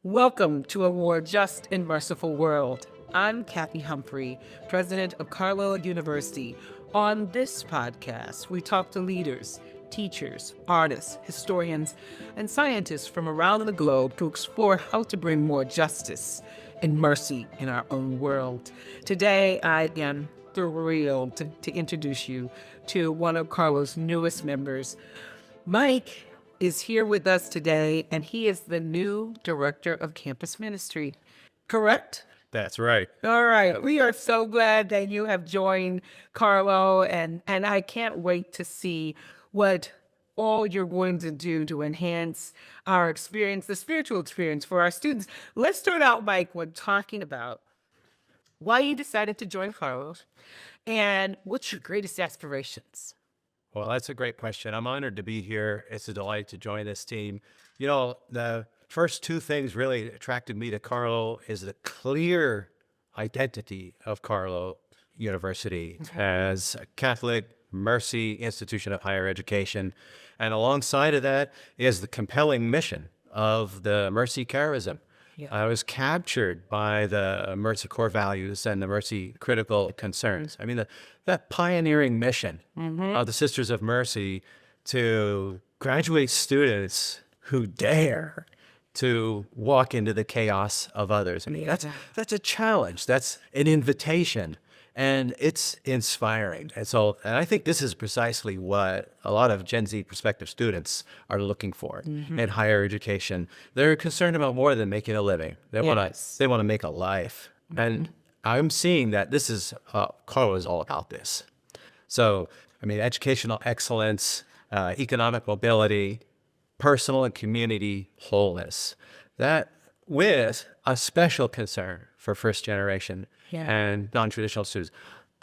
Welcome to a more just and merciful world. I'm Kathy Humphrey, president of Carlow University. On this podcast, we talk to leaders, teachers, artists, historians, and scientists from around the globe to explore how to bring more justice and mercy in our own world. Today, I am thrilled to introduce you to one of Carlow's newest members. Mike is here with us today, and he is the new director of campus ministry. Correct? That's right. All right. We are so glad that you have joined Carlow, and I can't wait to see what all you're going to do to enhance our experience, the spiritual experience for our students. Let's start out, Mike, with talking about why you decided to join Carlow and what's your greatest aspirations? Well, that's a great question. I'm honored to be here. It's a delight to join this team. You know, the first two things really attracted me to Carlow is the clear identity of Carlow University as a Catholic mercy institution of higher education. And alongside of that is the compelling mission of the mercy charism. Yeah. I was captured by the mercy core values and the mercy critical concerns. I mean, that pioneering mission of the Sisters of Mercy to graduate students who dare to walk into the chaos of others. I mean, that's a challenge. That's an invitation. And it's inspiring. And I think this is precisely what a lot of Gen Z prospective students are looking for in higher education. They're concerned about more than making a living. They want to make a life. And I'm seeing that this is, Carlow is all about this. So, I mean, educational excellence, economic mobility, personal and community wholeness. That with a special concern for first generation and non-traditional students.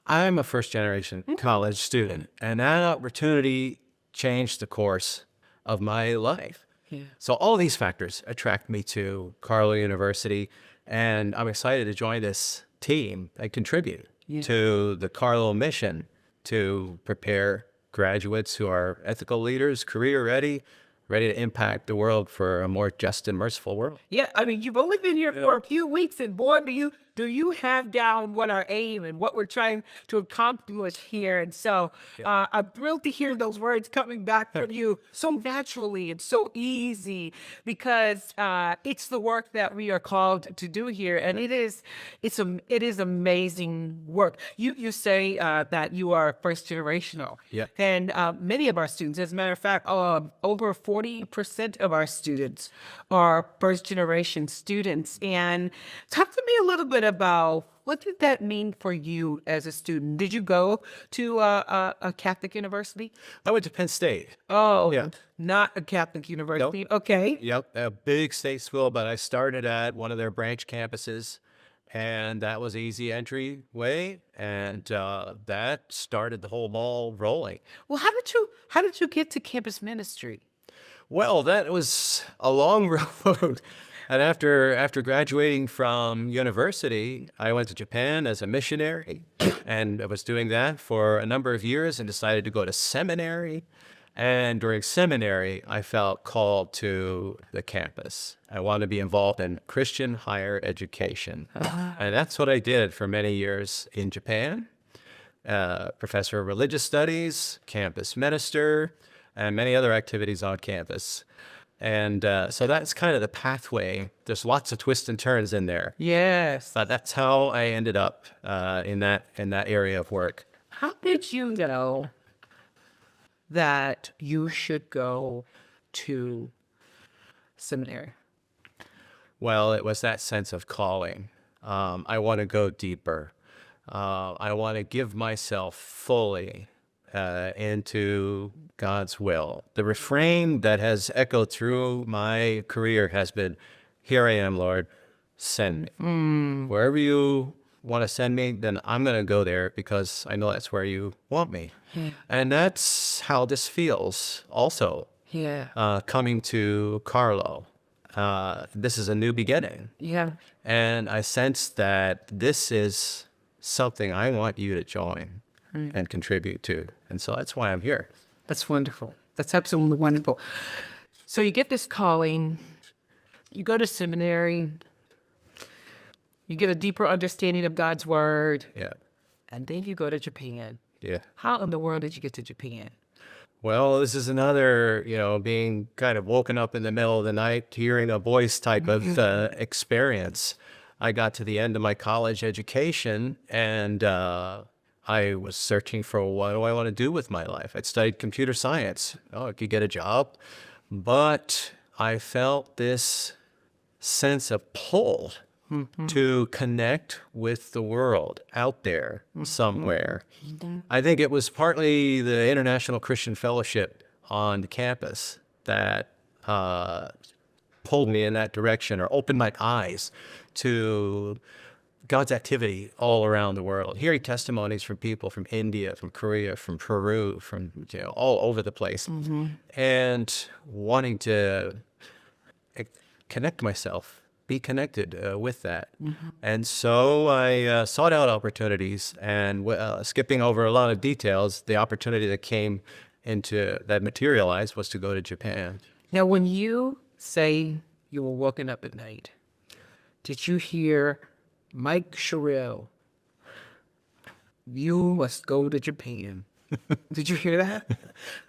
I'm a first generation college student, and that opportunity changed the course of my life. Yeah. So all these factors attract me to Carlow University, and I'm excited to join this team and contribute to the Carlow mission to prepare graduates who are ethical leaders, career ready to impact the world for a more just and merciful world. Yeah, I mean, you've only been here for a few weeks, and boy, do you have down what our aim and what we're trying to accomplish here. And so I'm thrilled to hear those words coming back from you so naturally and so easy, because it's the work that we are called to do here, and it is amazing work. You say that you are first generational, and many of our students, as a matter of fact, over 40% of our students are first generation students. And talk to me a little bit about what did that mean for you as a student? Did you go to a Catholic university? I went to Penn State. Oh, yeah. Not a Catholic university. Nope. Okay. Yep, a big state school, but I started at one of their branch campuses, and that was easy entryway, and that started the whole ball rolling. Well, how did you get to campus ministry? Well, that was a long road. And after graduating from university, I went to Japan as a missionary, and I was doing that for a number of years and decided to go to seminary. And during seminary, I felt called to the campus. I wanted to be involved in Christian higher education. And that's what I did for many years in Japan. Professor of religious studies, campus minister, and many other activities on campus. And so that's kind of the pathway. There's lots of twists and turns in there. Yes. But that's how I ended up in that area of work. How did you know that you should go to seminary? Well, it was that sense of calling. I want to go deeper. I want to give myself fully into God's will. The refrain that has echoed through my career has been, "Here I am, Lord, send me." Wherever you want to send me, then I'm going to go there because I know that's where you want me. And that's how this feels also, coming to Carlow. This is a new beginning. Yeah. And I sense that this is something I want you to join and contribute to. And so that's why I'm here. That's wonderful. That's absolutely wonderful. So you get this calling You go to seminary, you get a deeper understanding of God's word, Yeah. and then you go to Japan. Yeah. How in the world did you get to Japan? Well, this is another, being kind of woken up in the middle of the night, hearing a voice type of experience. I got to the end of my college education, and I was searching for what do I want to do with my life. I'd studied computer science. Oh, I could get a job. But I felt this sense of pull to connect with the world out there somewhere. I think it was partly the International Christian Fellowship on the campus that pulled me in that direction, or opened my eyes to God's activity all around the world. Hearing testimonies from people from India, from Korea, from Peru, from all over the place, and wanting to connect myself, be connected with that. And so I sought out opportunities, and skipping over a lot of details, the opportunity that materialized was to go to Japan. Now, when you say you were woken up at night, did you hear Mike Sherrill, you must go to Japan? Did you hear that?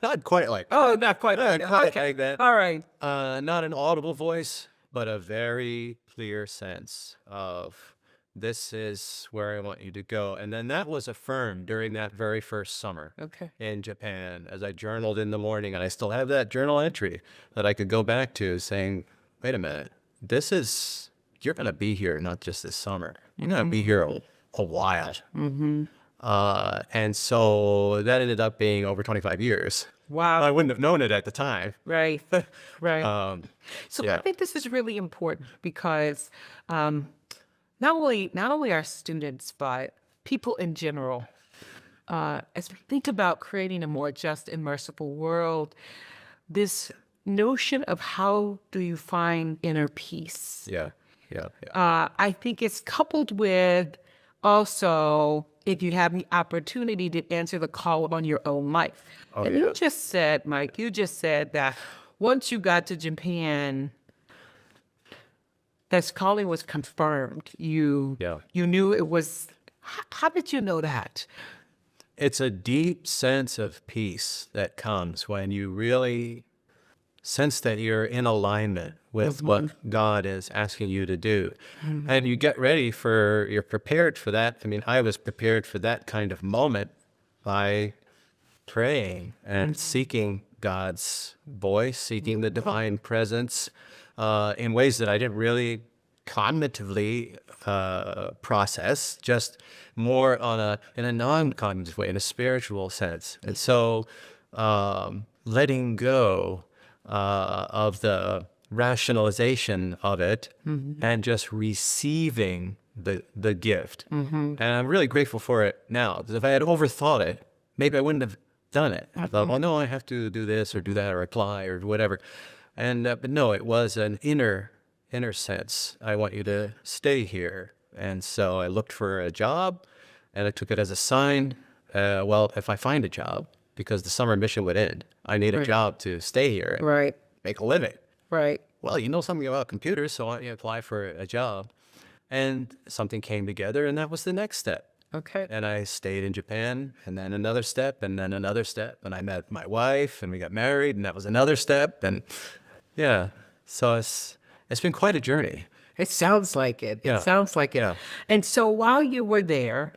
Not quite like Oh, not quite. Not Okay. quite like that. All right. Not an audible voice, but a very clear sense of this is where I want you to go. And then that was affirmed during that very first summer Okay. in Japan as I journaled in the morning. And I still have that journal entry that I could go back to saying, wait a minute, you're going to be here not just this summer. You're going to be here a while. And so that ended up being over 25 years. Wow. I wouldn't have known it at the time. Right. Right. So yeah. I think this is really important because not only our students, but people in general, as we think about creating a more just and merciful world, this notion of how do you find inner peace? Yeah. I think it's coupled with also if you have the opportunity to answer the call on your own life. And you just said, Mike, that once you got to Japan, that calling was confirmed. You knew it was. How did you know that? It's a deep sense of peace that comes when you really sense that you're in alignment with what God is asking you to do. And you get ready you're prepared for that. I mean, I was prepared for that kind of moment by praying and seeking God's voice, seeking the divine presence in ways that I didn't really cognitively process, just more in a non-cognitive way, in a spiritual sense. And so letting go of the rationalization of it and just receiving the gift. And I'm really grateful for it now, because if I had overthought it, maybe I wouldn't have done it. I thought, well, no, I have to do this or do that or apply or whatever. And but no, it was an inner sense. I want you to stay here. And so I looked for a job, and I took it as a sign. Well, if I find a job, because the summer mission would end, I need a job to stay here and make a living. Right. Well, you know something about computers, so why don't you apply for a job? And something came together, and that was the next step. Okay. And I stayed in Japan, and then another step, and then another step. And I met my wife, and we got married, and that was another step. And yeah, so it's been quite a journey. It sounds like it. Yeah. It sounds like it. Yeah. And so while you were there,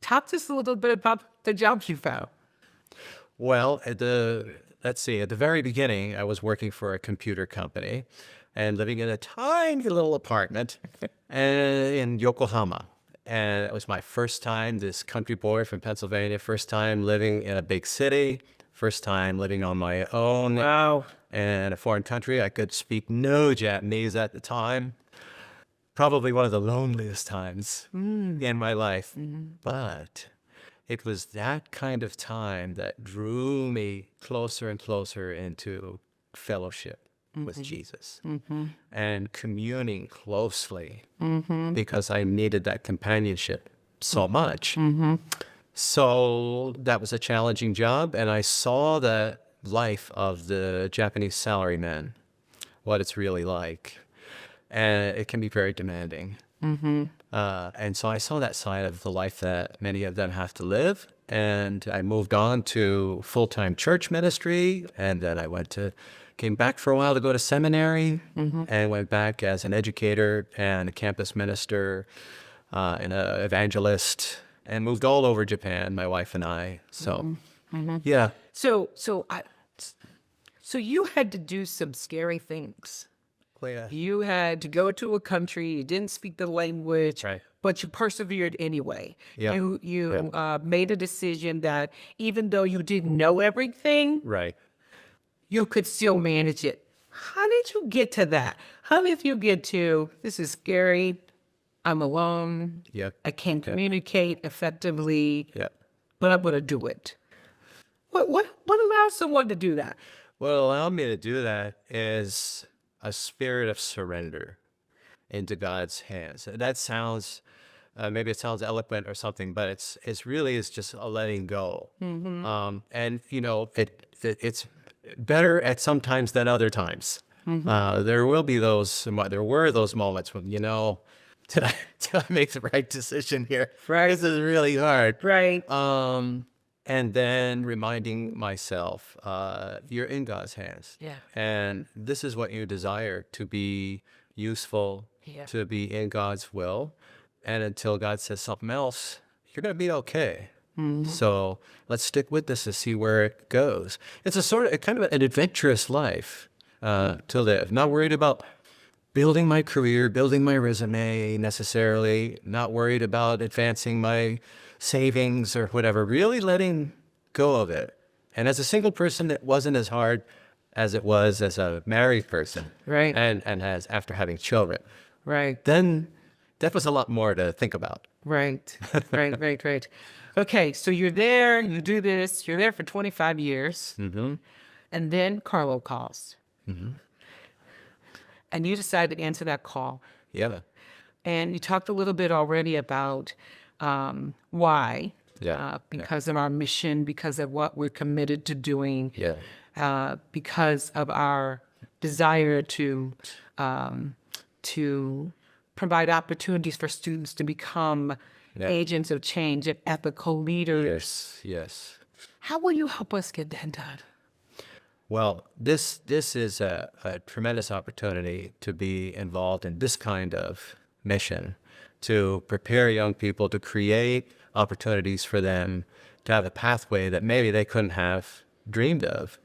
talk to us a little bit about the jobs you found. Well, at the very beginning, I was working for a computer company and living in a tiny little apartment in Yokohama. And it was my first time, this country boy from Pennsylvania, first time living in a big city, first time living on my own. Wow. In a foreign country. I could speak no Japanese at the time. Probably one of the loneliest times in my life. But it was that kind of time that drew me closer and closer into fellowship with Jesus and communing closely because I needed that companionship so much. So that was a challenging job, and I saw the life of the Japanese salaryman, what it's really like. and it can be very demanding. And so I saw that side of the life that many of them have to live. And I moved on to full-time church ministry. And then came back for a while to go to seminary and went back as an educator and a campus minister and an evangelist and moved all over Japan, my wife and I. So, yeah. So you had to do some scary things. Yeah. You had to go to a country, you didn't speak the language, Right. but you persevered anyway. Yeah. You made a decision that even though you didn't know everything, Right. you could still manage it. How did you get to that? How did you get to, this is scary, I'm alone, Yeah. I can't communicate effectively, Yeah. but I'm going to do it? What allows someone to do that? What allowed me to do that is a spirit of surrender into God's hands. That sounds, maybe it sounds eloquent or something, but it's really is just a letting go. And you know, it's better at some times than other times. There were those moments when, you know, did I make the right decision here? Right. This is really hard. Right. And then reminding myself, you're in God's hands. Yeah. And this is what you desire, to be useful, to be in God's will. And until God says something else, you're going to be okay. So let's stick with this to see where it goes. It's kind of an adventurous life to live. Not worried about building my career, building my resume necessarily, not worried about advancing my savings or whatever, really letting go of it. And as a single person, it wasn't as hard as it was as a married person. Right. And as after having children. Right. Then that was a lot more to think about. Right. Right. Okay, so you're there, you do this, you're there for 25 years, and then Carlow calls. And you decide to answer that call. Yeah. And you talked a little bit already about why. Because of our mission, because of what we're committed to doing. Because of our desire to provide opportunities for students to become agents of change and ethical leaders. Yes. How will you help us get that done? Well, this is a tremendous opportunity to be involved in this kind of mission, to prepare young people, to create opportunities for them to have a pathway that maybe they couldn't have dreamed of,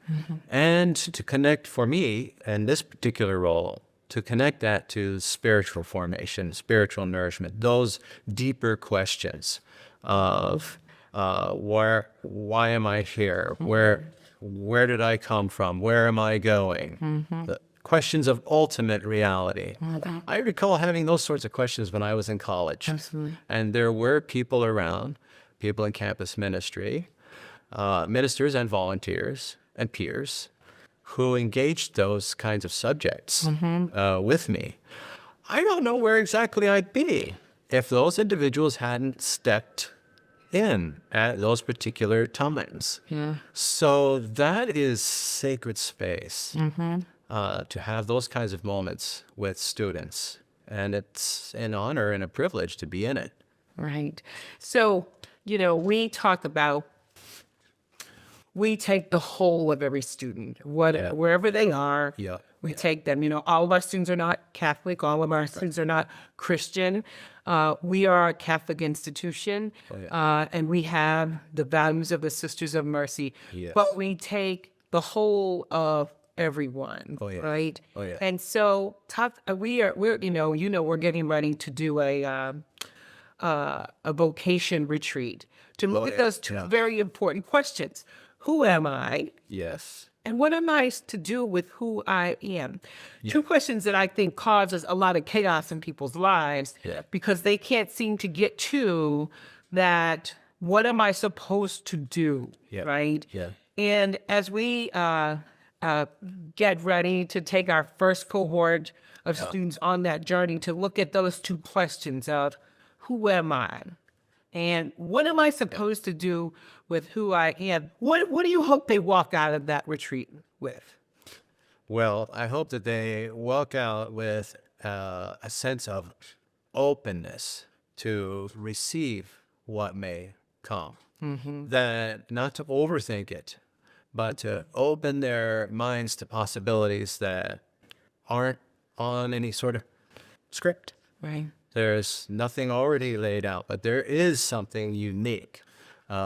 and to connect, for me, in this particular role, to connect that to spiritual formation, spiritual nourishment, those deeper questions of why am I here? Where did I come from? Where am I going? The questions of ultimate reality. I recall having those sorts of questions when I was in college. Absolutely. And there were people around, people in campus ministry, ministers and volunteers and peers who engaged those kinds of subjects with me. I don't know where exactly I'd be if those individuals hadn't stepped in at those particular times. So that is sacred space to have those kinds of moments with students. And it's an honor and a privilege to be in it. Right. So, we take the whole of every student, wherever they are. We take them. All of our students are not Catholic. All of our students are not Christian. We are a Catholic institution, and we have the values of the Sisters of Mercy. But we take the whole of everyone, right? And so, we're getting ready to do a vocation retreat to look at those two very important questions. Who am I? Yes. And what am I to do with who I am? Two questions that I think causes a lot of chaos in people's lives because they can't seem to get to that, what am I supposed to do, right? And as we get ready to take our first cohort of students on that journey to look at those two questions of who am I? And what am I supposed to do with who I am? What do you hope they walk out of that retreat with? Well, I hope that they walk out with a sense of openness to receive what may come. That not to overthink it, but to open their minds to possibilities that aren't on any sort of script. Right. There's nothing already laid out, but there is something unique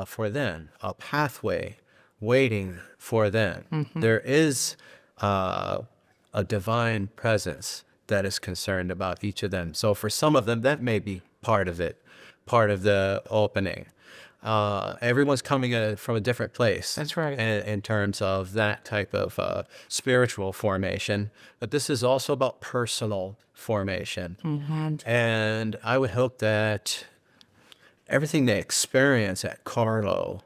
for them, a pathway waiting for them. There is a divine presence that is concerned about each of them. So for some of them, that may be part of it, part of the opening. Everyone's coming at it from a different place. That's right. In terms of that type of spiritual formation. But this is also about personal formation. And I would hope that everything they experience at Carlow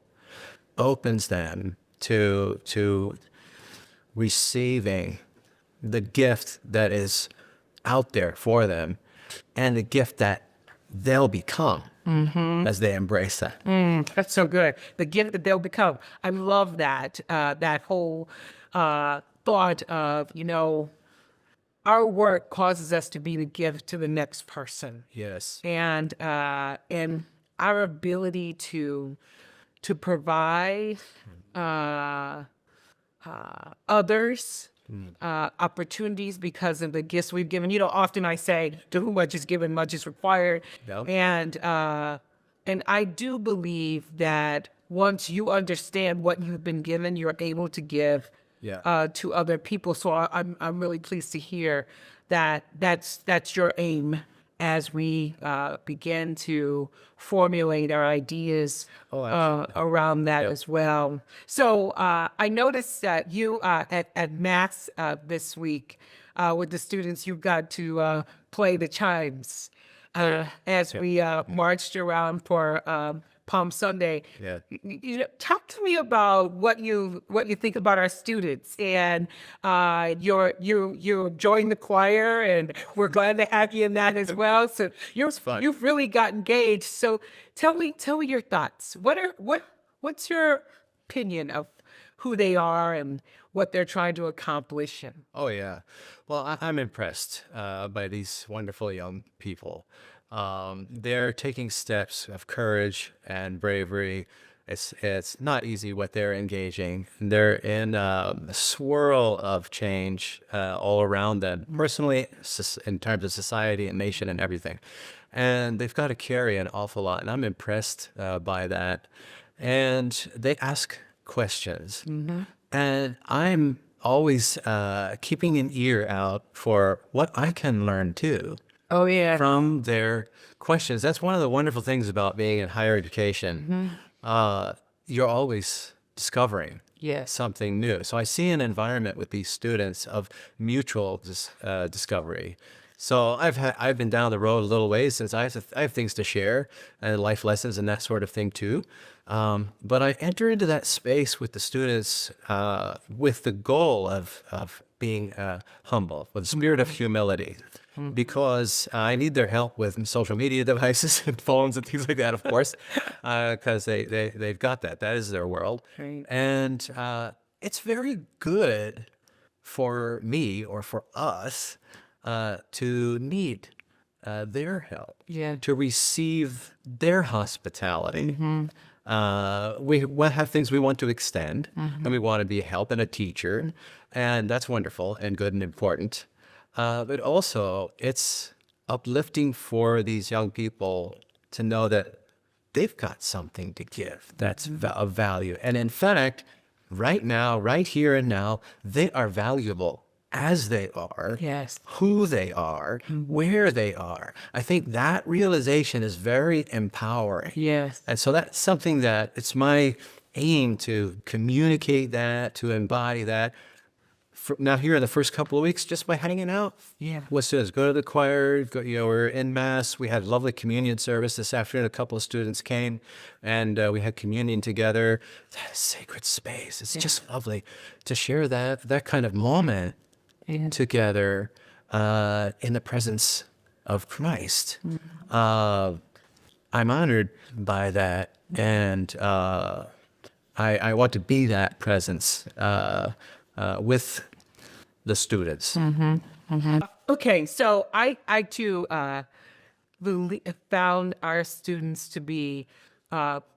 opens them to receiving the gift that is out there for them and the gift that they'll become as they embrace that. That's so good. The gift that they'll become. I love that. That whole thought of, our work causes us to be the gift to the next person. Yes. And our ability to provide others opportunities because of the gifts we've given. Often I say, to whom much is given, much is required. Yep. And I do believe that once you understand what you've been given, you're able to give to other people. So I'm really pleased to hear that that's your aim as we begin to formulate our ideas around that as well. So I noticed that you at Mass this week with the students, you got to play the chimes as we marched around for Palm Sunday. Talk to me about what you think about our students, and you're enjoying the choir, and we're glad to have you in that as well. So you've really got engaged. So tell me your thoughts. What's your opinion of who they are and what they're trying to accomplish? Oh yeah, well I'm impressed by these wonderful young people. They're taking steps of courage and bravery. It's not easy what they're engaging. They're in a swirl of change all around them, personally, in terms of society and nation and everything. And they've got to carry an awful lot, and I'm impressed by that. And they ask questions. And I'm always keeping an ear out for what I can learn too. Oh, yeah. From their questions. That's one of the wonderful things about being in higher education. You're always discovering something new. So I see an environment with these students of mutual discovery. So I've been down the road a little ways since I have things to share and life lessons and that sort of thing too. But I enter into that space with the students with the goal of being humble, with a spirit of humility. Because I need their help with social media devices and phones and things like that, of course, because they've got that. That is their world. Right. And it's very good for me or for us to need their help, to receive their hospitality. We have things we want to extend, and we want to be a help and a teacher, and that's wonderful and good and important. But also, it's uplifting for these young people to know that they've got something to give that's of value. And in fact, right now, right here and now, they are valuable as they are, who they are, where they are. I think that realization is very empowering. And so that's something that it's my aim to communicate that, to embody that. Now here in the first couple of weeks, just by hanging out with students, go to the choir, we're in Mass. We had a lovely communion service this afternoon. A couple of students came and we had communion together. That sacred space. It's just lovely to share that kind of moment together in the presence of Christ. I'm honored by that, and I want to be that presence with the students. Okay, so I too found our students to be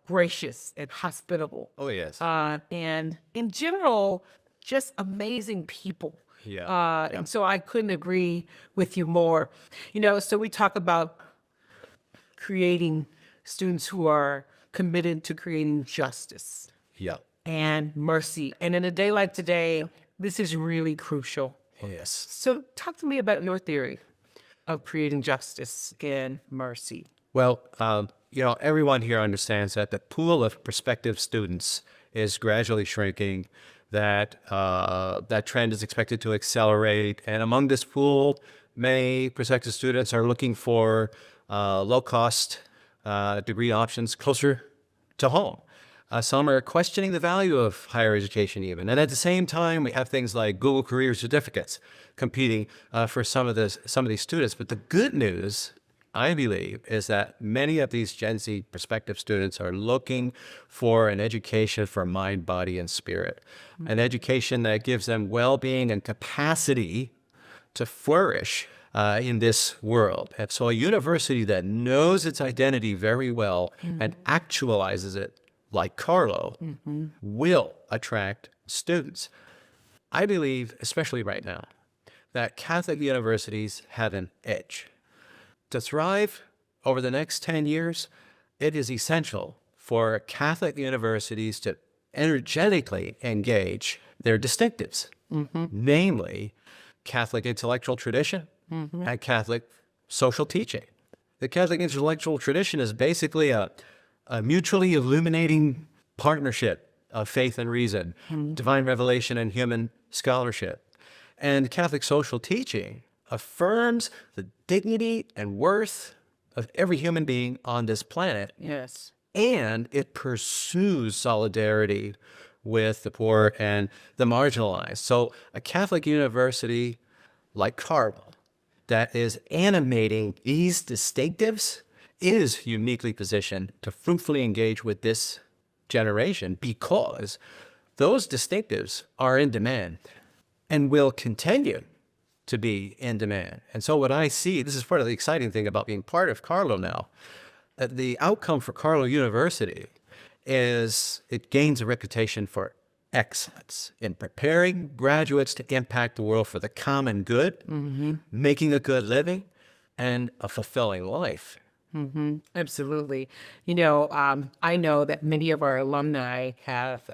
gracious and hospitable, Oh, yes. and in general, just amazing people. Yeah. And so I couldn't agree with you more. So we talk about creating students who are committed to creating justice Yeah. and mercy. And in a day like today, this is really crucial. Yes. So talk to me about your theory of creating justice and mercy. Well, everyone here understands that the pool of prospective students is gradually shrinking, that that trend is expected to accelerate. And among this pool, many prospective students are looking for low-cost degree options closer to home. Some are questioning the value of higher education even. And at the same time, we have things like Google Career Certificates competing for some of these students. But the good news, I believe, is that many of these Gen Z prospective students are looking for an education for mind, body, and spirit, an education that gives them well-being and capacity to flourish in this world. And so a university that knows its identity very well and actualizes it like Carlow will attract students. I believe, especially right now, that Catholic universities have an edge. To thrive over the next 10 years, it is essential for Catholic universities to energetically engage their distinctives, namely Catholic intellectual tradition and Catholic social teaching. The Catholic intellectual tradition is basically a mutually illuminating partnership of faith and reason, divine revelation and human scholarship. And Catholic social teaching affirms the dignity and worth of every human being on this planet. Yes. And it pursues solidarity with the poor and the marginalized. So a Catholic university like Carlow that is animating these distinctives is uniquely positioned to fruitfully engage with this generation because those distinctives are in demand and will continue to be in demand. And so what I see, this is part of the exciting thing about being part of Carlow now, that the outcome for Carlow University is it gains a reputation for excellence in preparing graduates to impact the world for the common good, making a good living, and a fulfilling life. Absolutely. I know that many of our alumni have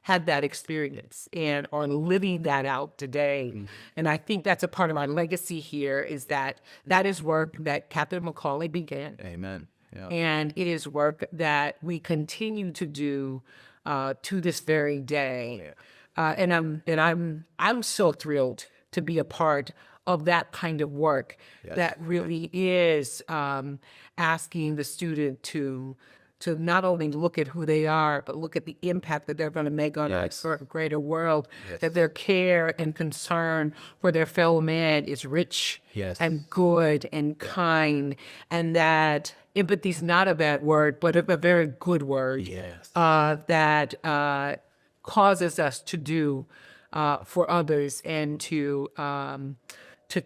had that experience and are living that out today. And I think that's a part of our legacy here is that is work that Catherine Macaulay began. Amen. Yeah. And it is work that we continue to do to this very day. And I'm so thrilled to be a part of that kind of work that really is asking the student to not only look at who they are, but look at the impact that they're going to make on a greater world, that their care and concern for their fellow man is rich and good and kind, and that empathy is not a bad word, but a very good word that causes us to do for others and to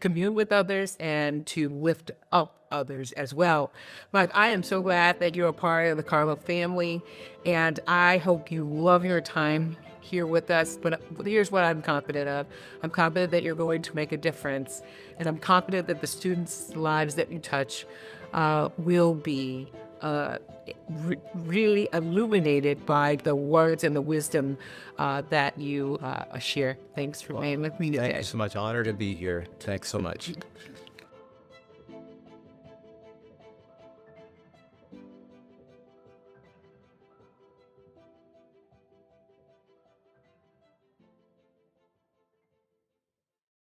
commune with others and to lift up others as well. But I am so glad that you're a part of the Carlow family, and I hope you love your time here with us. But here's what I'm confident of. I'm confident that you're going to make a difference, and I'm confident that the students' lives that you touch will be really illuminated by the words and the wisdom that you share. Thanks for being with me today. Thank you so much. Honor to be here. Thanks so much.